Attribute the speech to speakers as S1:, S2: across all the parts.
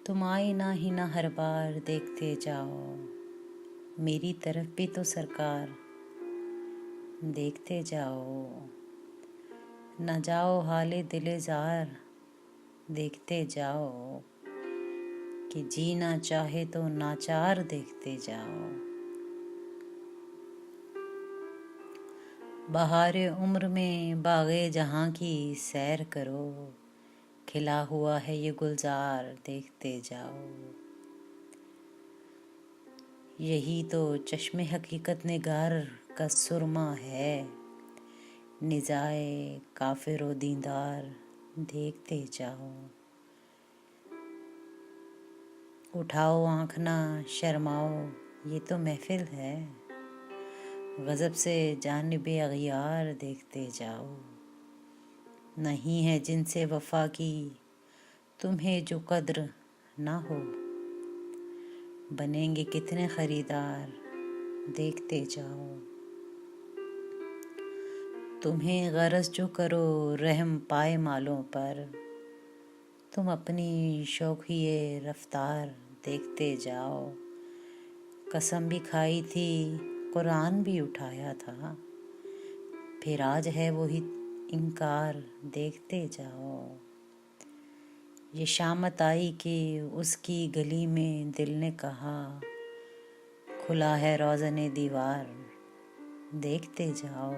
S1: तुम आईना ही ना हर बार देखते जाओ, मेरी तरफ भी तो सरकार देखते जाओ। न जाओ हाले दिले जार, देखते जाओ कि जीना चाहे तो नाचार देखते जाओ। बहारे उम्र में बाग़े जहाँ की सैर करो, खिला हुआ है ये गुलजार देखते जाओ। यही तो चश्मे हकीकत निगार का सुरमा है, निजाए काफिर व दीनदार देखते जाओ। उठाओ आँख ना शर्माओ, ये तो महफिल है, गज़ब से जानिबे अग़ियार देखते जाओ। नहीं है जिनसे वफ़ा की तुम्हें जो कद्र ना हो, बनेंगे कितने ख़रीदार देखते जाओ। तुम्हें गरज जो करो रहम पाए मालों पर, तुम अपनी शौक़िए रफ्तार देखते जाओ। कसम भी खाई थी, कुरान भी उठाया था, फिर आज है वही इनकार देखते जाओ। ये शामत आई कि उसकी गली में दिल ने कहा, खुला है रोज़ने दीवार देखते जाओ।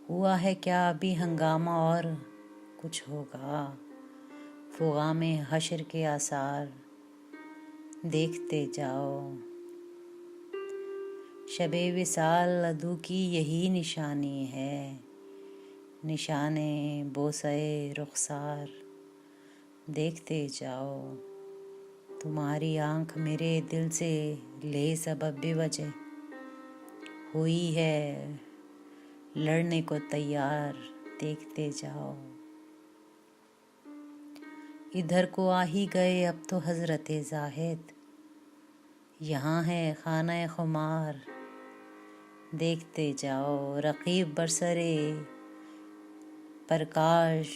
S1: हुआ है क्या अभी हंगामा और कुछ होगा, फ़ुग़ा में हश्र के आसार देखते जाओ। शबे विसाल अदू की यही निशानी है, निशाने बोसे रुखसार देखते जाओ। तुम्हारी आँख मेरे दिल से ले सबब बेवजह हुई है, लड़ने को तैयार देखते जाओ। इधर को आ ही गए अब तो हज़रत ज़ाहिद, यहाँ है खाना खुमार देखते जाओ। रकीब बरसरे प्रकाश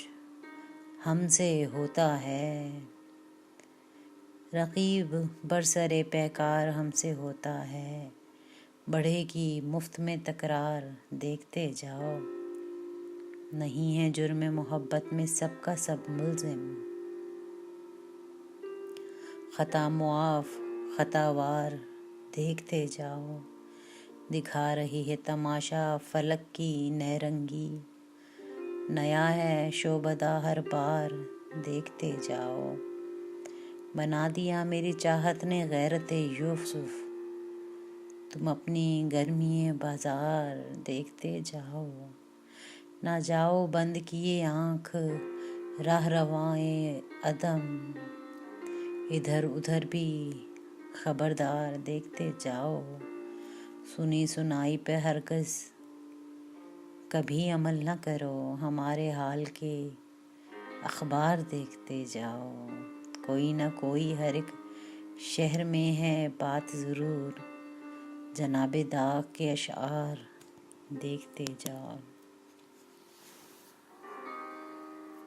S1: हमसे होता है, रकीब बरसरे पैकार हमसे होता है, बढ़ेगी मुफ्त में तकरार देखते जाओ। नहीं है जुर्म मोहब्बत में सबका सब मुल्ज़िम, ख़ता मुआफ़ ख़तावार देखते जाओ। दिखा रही है तमाशा फलक की नैरंगी, नया है शोबदा हर बार देखते जाओ। बना दिया मेरी चाहत ने गैरत यूसुफ, तुम अपनी गर्मी बाज़ार देखते जाओ। ना जाओ बंद किए आँख राह रवाए अदम, इधर उधर भी खबरदार देखते जाओ। सुनी सुनाई पे हरगिज़ कभी अमल न करो, हमारे हाल के अखबार देखते जाओ। कोई ना कोई हर एक शहर में है बात ज़रूर, जनाबे दाग के अशआर देखते जाओ।